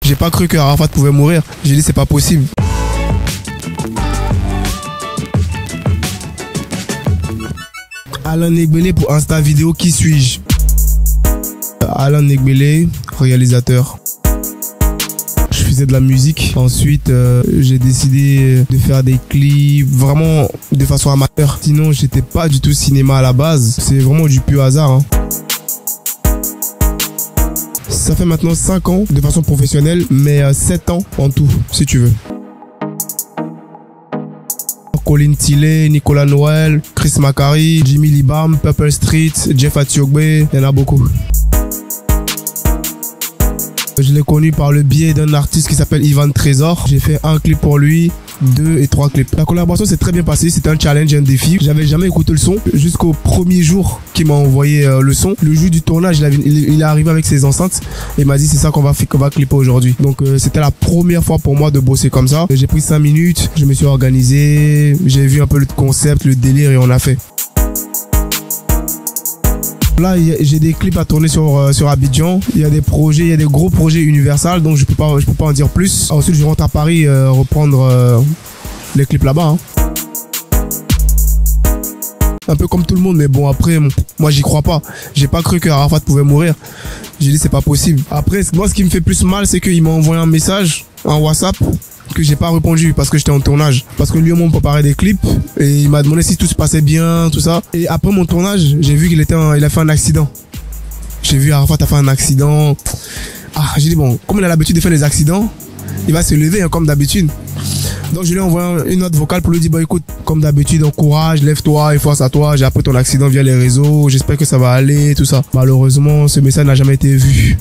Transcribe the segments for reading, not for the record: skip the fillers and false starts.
J'ai pas cru que Arafat pouvait mourir. J'ai dit c'est pas possible. Alain Negbele pour Insta vidéo, qui suis-je? Alain Negbele, réalisateur. Je faisais de la musique. Ensuite, j'ai décidé de faire des clips vraiment de façon amateur. Sinon, j'étais pas du tout cinéma à la base. C'est vraiment du pur hasard, hein. Ça fait maintenant 5 ans de façon professionnelle, mais 7 ans en tout, si tu veux. Colin Tilley, Nicolas Noël, Chris Macari, Jimmy Libam, Purple Street, Jeff Atiogbe, il y en a beaucoup. Je l'ai connu par le biais d'un artiste qui s'appelle Ivan Trésor. J'ai fait un clip pour lui, 2 et 3 clips. La collaboration s'est très bien passée, c'était un challenge, un défi. J'avais jamais écouté le son jusqu'au premier jour qu'il m'a envoyé le son. Le jour du tournage, il est arrivé avec ses enceintes et m'a dit c'est ça qu'on va clipper aujourd'hui. Donc c'était la première fois pour moi de bosser comme ça. J'ai pris 5 minutes, je me suis organisé, j'ai vu un peu le concept, le délire et on a fait. Là, j'ai des clips à tourner sur Abidjan. Il y a des projets, il y a des gros projets Universal, donc je peux pas en dire plus. Ensuite, je rentre à Paris reprendre les clips là-bas, hein. Un peu comme tout le monde, mais bon, après, moi, j'y crois pas. J'ai pas cru que Arafat pouvait mourir. J'ai dit, c'est pas possible. Après, moi, ce qui me fait plus mal, c'est qu'il m'a envoyé un message, un WhatsApp, que j'ai pas répondu parce que j'étais en tournage. Parce que lui, on m'a préparé des clips et il m'a demandé si tout se passait bien, tout ça. Et après mon tournage, j'ai vu il a fait un accident. J'ai vu Arafat a fait un accident. Ah, j'ai dit bon, comme il a l'habitude de faire des accidents, il va se lever, hein, comme d'habitude. Donc je lui ai envoyé une note vocale pour lui dire bon écoute, comme d'habitude, encourage, lève-toi et force à toi. J'ai appris ton accident via les réseaux. J'espère que ça va aller, tout ça. Malheureusement, ce message n'a jamais été vu.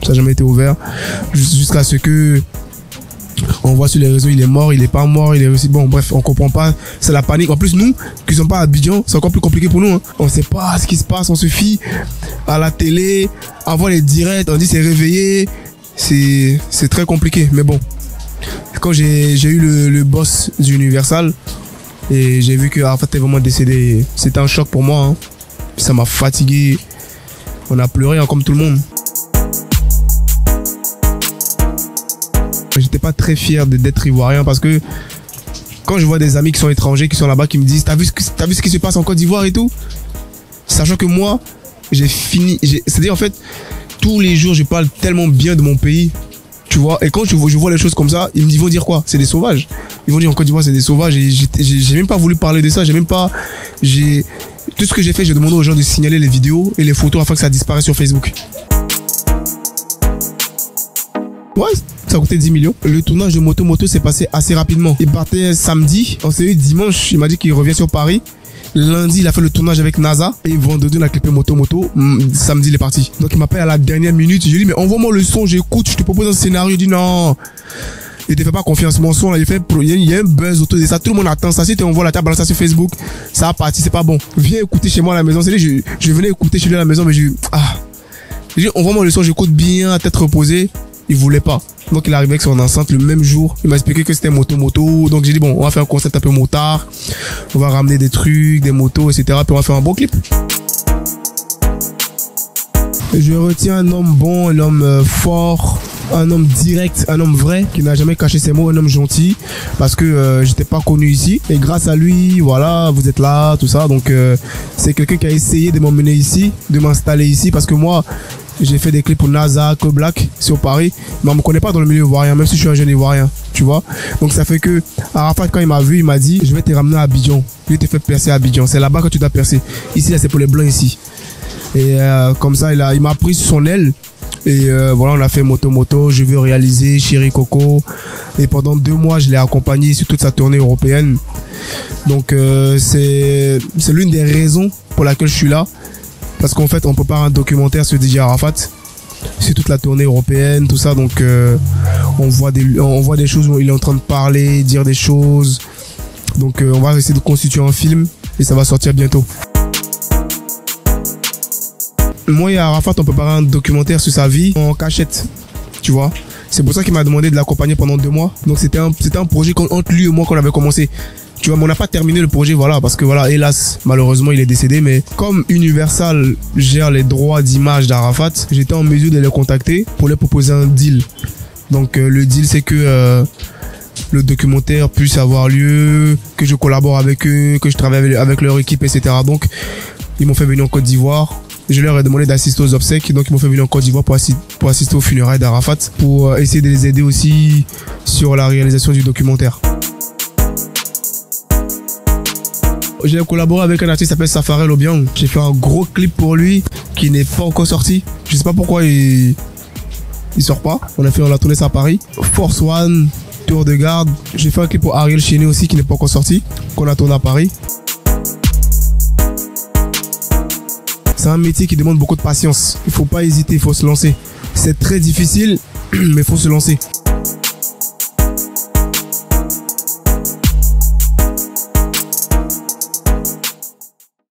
Ça n'a jamais été ouvert. Jusqu'à ce que on voit sur les réseaux, il est mort, il est pas mort, il est aussi bon. Bref, on comprend pas. C'est la panique. En plus, nous, qui sommes pas à Abidjan, c'est encore plus compliqué pour nous, hein. On sait pas ce qui se passe. On se fie à la télé, à voir les directs. On dit c'est réveillé. C'est très compliqué. Mais bon, quand j'ai eu le boss d'Universal et j'ai vu que Arafat est vraiment décédé, c'était un choc pour moi, hein. Ça m'a fatigué. On a pleuré, hein, comme tout le monde. J'étais pas très fier d'être ivoirien parce que quand je vois des amis qui sont étrangers, qui sont là-bas, qui me disent t'as vu ce qui se passe en Côte d'Ivoire et tout, sachant que moi c'est-à-dire en fait tous les jours je parle tellement bien de mon pays, tu vois, et quand je vois les choses comme ça, ils vont dire quoi? C'est des sauvages. Ils vont dire en Côte d'Ivoire c'est des sauvages et j'ai même pas voulu parler de ça, tout ce que j'ai fait, j'ai demandé aux gens de signaler les vidéos et les photos afin que ça disparaisse sur Facebook. Ouais, ça a coûté 10 millions. Le tournage de Moto s'est passé assez rapidement. Il partait samedi, on s'est eu dimanche, il m'a dit qu'il revient sur Paris. Lundi, il a fait le tournage avec NASA. Et vendredi, on a clippé Moto. Samedi, il est parti. Donc, il m'appelle à la dernière minute. Je lui dis, mais envoie-moi le son, j'écoute, je te propose un scénario. Il dit, non. Il te fait pas confiance. Mon son, là, il y a un buzz autour de ça. Tout le monde attend ça. Si tu envoies la table, ça sur Facebook, ça a parti, c'est pas bon. Viens écouter chez moi à la maison. C'est-à-dire, je venais écouter chez lui à la maison, mais j'ai dit, envoie-moi le son, j'écoute bien, à tête reposée. Il voulait pas. Donc il est arrivé avec son enceinte le même jour. Il m'a expliqué que c'était Moto. Donc j'ai dit bon, on va faire un concept un peu motard. On va ramener des trucs, des motos, etc. Puis on va faire un bon clip. Je retiens un homme bon, un homme fort, un homme direct, un homme vrai, qui n'a jamais caché ses mots, un homme gentil. Parce que j'étais pas connu ici. Et grâce à lui, voilà, vous êtes là, tout ça. Donc c'est quelqu'un qui a essayé de m'emmener ici, de m'installer ici. Parce que moi, j'ai fait des clips pour NASA, Que Black sur Paris, mais on me connaît pas dans le milieu ivoirien, même si je suis un jeune ivoirien, tu vois. Donc ça fait que Arafat, quand il m'a vu, il m'a dit je vais te ramener à Abidjan. Je vais te faire percer à Abidjan. C'est là-bas que tu dois percer. Ici, là, c'est pour les blancs ici. Et comme ça, il m'a pris sur son aile. Et voilà, on a fait Moto. Je veux réaliser Chéri Coco. Et pendant 2 mois, je l'ai accompagné sur toute sa tournée européenne. Donc c'est l'une des raisons pour laquelle je suis là. Parce qu'en fait, on prépare un documentaire sur DJ Arafat, sur toute la tournée européenne, tout ça. Donc, on voit des choses où il est en train de parler, dire des choses. Donc, on va essayer de constituer un film et ça va sortir bientôt. Moi et Arafat, on préparait un documentaire sur sa vie en cachette, tu vois. C'est pour ça qu'il m'a demandé de l'accompagner pendant 2 mois. Donc, c'était un projet entre lui et moi qu'on avait commencé. Tu vois, mais on n'a pas terminé le projet, voilà, parce que voilà, hélas, malheureusement, il est décédé. Mais comme Universal gère les droits d'image d'Arafat, j'étais en mesure de les contacter pour leur proposer un deal. Donc le deal c'est que le documentaire puisse avoir lieu, que je collabore avec eux, que je travaille avec leur équipe, etc. Donc ils m'ont fait venir en Côte d'Ivoire. Je leur ai demandé d'assister aux obsèques, donc ils m'ont fait venir en Côte d'Ivoire pour assister aux funérailles d'Arafat, pour essayer de les aider aussi sur la réalisation du documentaire. J'ai collaboré avec un artiste qui s'appelle Safarel Obiang. J'ai fait un gros clip pour lui qui n'est pas encore sorti. Je sais pas pourquoi il sort pas. On a tourné ça à Paris. Force One, Tour de garde. J'ai fait un clip pour Ariel Chéné aussi qui n'est pas encore sorti, qu'on a tourné à Paris. C'est un métier qui demande beaucoup de patience. Il faut pas hésiter, il faut se lancer. C'est très difficile, mais il faut se lancer.